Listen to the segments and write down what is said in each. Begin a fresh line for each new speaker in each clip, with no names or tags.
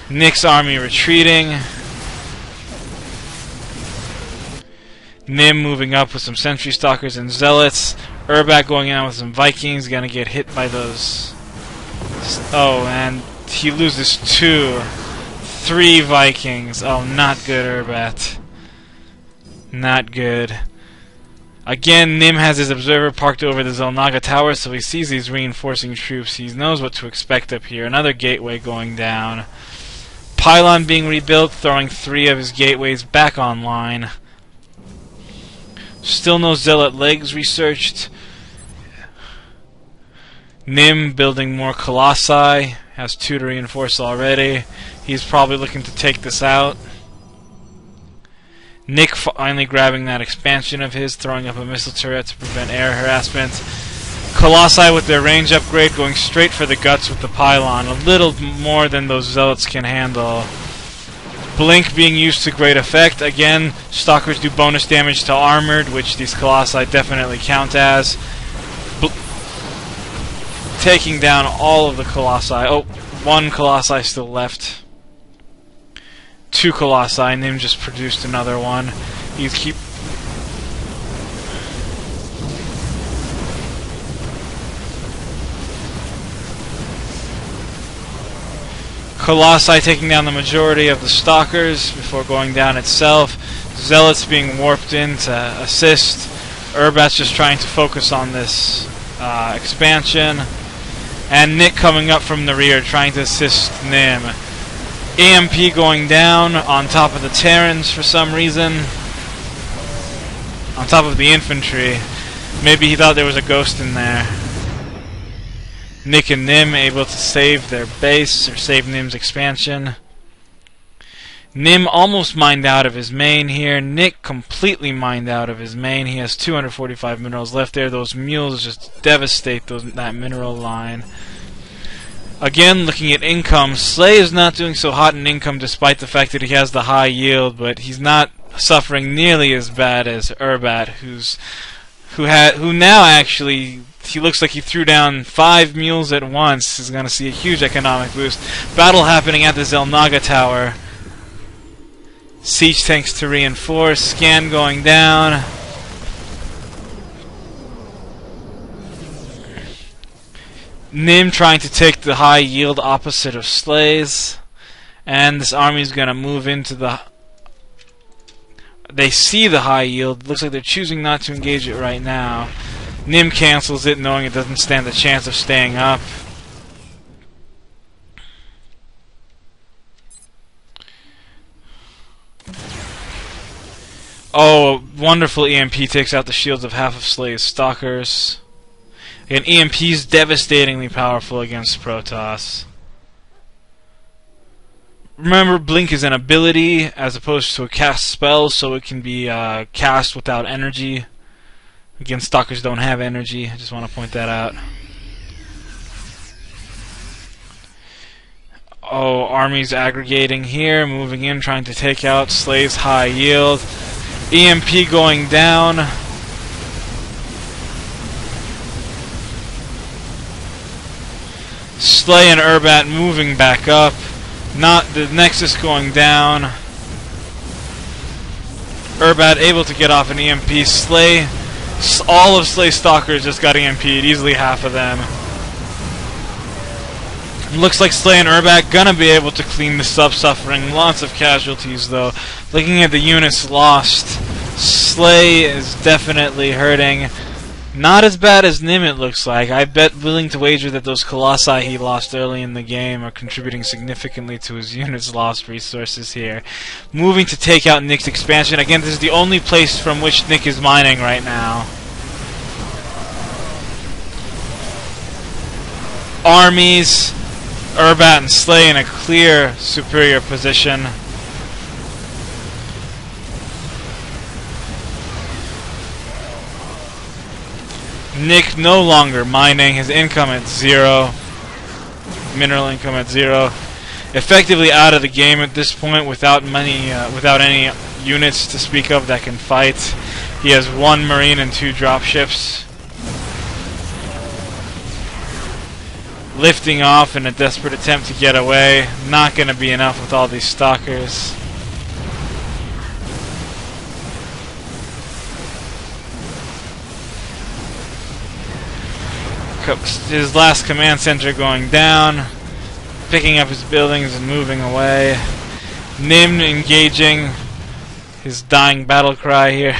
Nick's army retreating. Nim moving up with some sentry stalkers and zealots. Urbat going out with some Vikings, gonna get hit by those. Oh, and he loses 3 Vikings. Oh, not good, Urbat. Not good. Again, Nim has his observer parked over the Zelnaga tower, so he sees these reinforcing troops. He knows what to expect up here. Another gateway going down. Pylon being rebuilt, throwing 3 of his gateways back online. Still no zealot legs researched. Nim building more colossi. Has 2 to reinforce already. He's probably looking to take this out. Nick finally grabbing that expansion of his, throwing up a missile turret to prevent air harassment. Colossi with their range upgrade going straight for the guts with the pylon. A little more than those zealots can handle. Blink being used to great effect. Again, stalkers do bonus damage to armored, which these colossi definitely count as. Taking down all of the colossi. Oh, 1 colossi still left. 2 colossi. Nim just produced another one. He's keep. Colossi taking down the majority of the stalkers before going down itself. Zealots being warped in to assist. Urbat's just trying to focus on this expansion. And Nick coming up from the rear trying to assist Nim. EMP going down on top of the Terrans for some reason. On top of the infantry. Maybe he thought there was a ghost in there. Nick and Nim able to save their base, or save Nim's expansion. Nim almost mined out of his main here. Nick completely mined out of his main. He has 245 minerals left there. Those mules just devastate that mineral line. Again, looking at income, Slai is not doing so hot in income despite the fact that he has the high yield, but he's not suffering nearly as bad as Urbat, who now actually, he looks like he threw down 5 mules at once. He's going to see a huge economic boost. Battle happening at the Zelnaga tower. Siege tanks to reinforce. Scan going down. Nim trying to take the high yield opposite of Slai's. And this army's going to move into the... They see the high yield. Looks like they're choosing not to engage it right now. Nim cancels it, knowing it doesn't stand a chance of staying up. Oh, wonderful EMP takes out the shields of half of Slai's stalkers. Again, EMP is devastatingly powerful against Protoss. Remember, Blink is an ability as opposed to a cast spell, so it can be cast without energy. Again, stalkers don't have energy. I just want to point that out. Oh, armies aggregating here, moving in, trying to take out Slai's high yield. EMP going down. Slai and Urbat moving back up. Not the Nexus going down. Urbat able to get off an EMP. Slai, all of Slai's stalkers just got EMP'd, easily half of them. Looks like Slai and Urbat gonna be able to clean this up, suffering lots of casualties though. Looking at the units lost, Slai is definitely hurting. Not as bad as Nim, it looks like. I bet willing to wager that those Colossi he lost early in the game are contributing significantly to his units' lost resources here. Moving to take out Nick's expansion. Again, this is the only place from which Nick is mining right now. Armies, Urbat and Slai in a clear superior position. Nick no longer mining, his income at 0. Mineral income at 0. Effectively out of the game at this point without any units to speak of that can fight. He has 1 marine and 2 dropships. lifting off in a desperate attempt to get away. Not going to be enough with all these stalkers. His last command center going down, picking up his buildings and moving away. Nim engaging his dying battle cry here.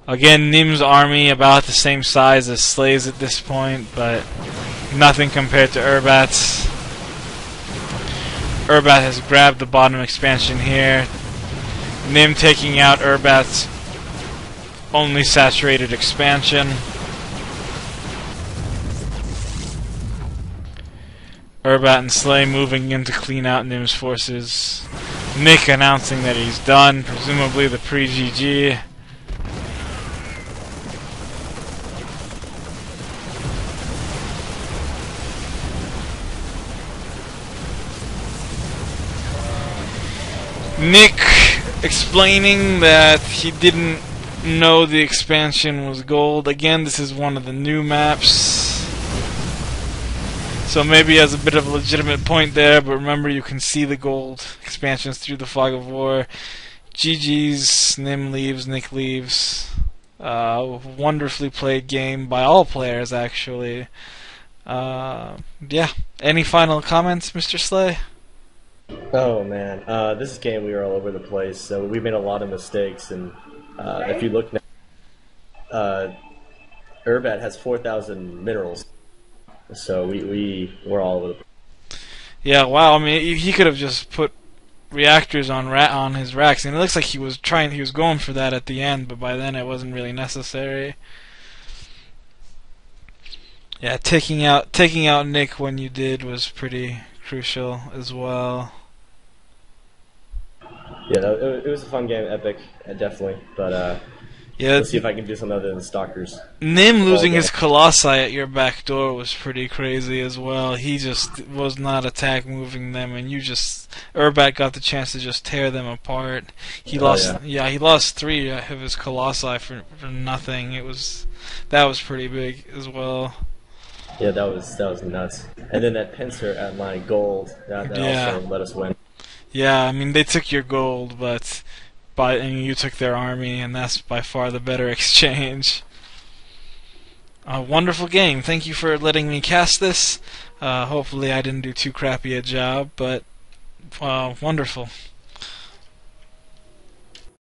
Again, Nim's army about the same size as Slai's at this point, but nothing compared to Urbat's. Urbat has grabbed the bottom expansion here. Nim taking out Urbat's only saturated expansion. Urbat and Slai moving in to clean out Nim's forces. Nick announcing that he's done, presumably the pre-GG. Nick explaining that he didn't know the expansion was gold. Again, this is one of the new maps, so maybe he has a bit of a legitimate point there, but remember, you can see the gold expansions through the fog of war. GG's, Nim leaves, Nick leaves. Wonderfully played game by all players, actually. Yeah. Any final comments, Mr. Slai?
Oh man, this game we were all over the place, so we made a lot of mistakes, and if you look now, Urbat has 4,000 minerals, so we were all over the place.
Yeah, wow, I mean, he could have just put reactors on his racks, and it looks like he was going for that at the end, but by then it wasn't really necessary. Yeah, taking out Nick when you did was pretty crucial as well.
Yeah, it was a fun game, epic, definitely. But
yeah,
let's see if I can do something other than stalkers.
Nim losing his Colossi at your back door was pretty crazy as well. He just was not attack moving them, and Urbat got the chance to just tear them apart. He lost, yeah, he lost 3 of his Colossi for nothing. That was pretty big as well.
Yeah, that was nuts. And then that pincer at my gold, that also let us win.
Yeah, I mean, they took your gold, and you took their army, and that's by far the better exchange. A wonderful game. Thank you for letting me cast this. Hopefully I didn't do too crappy a job, but wonderful.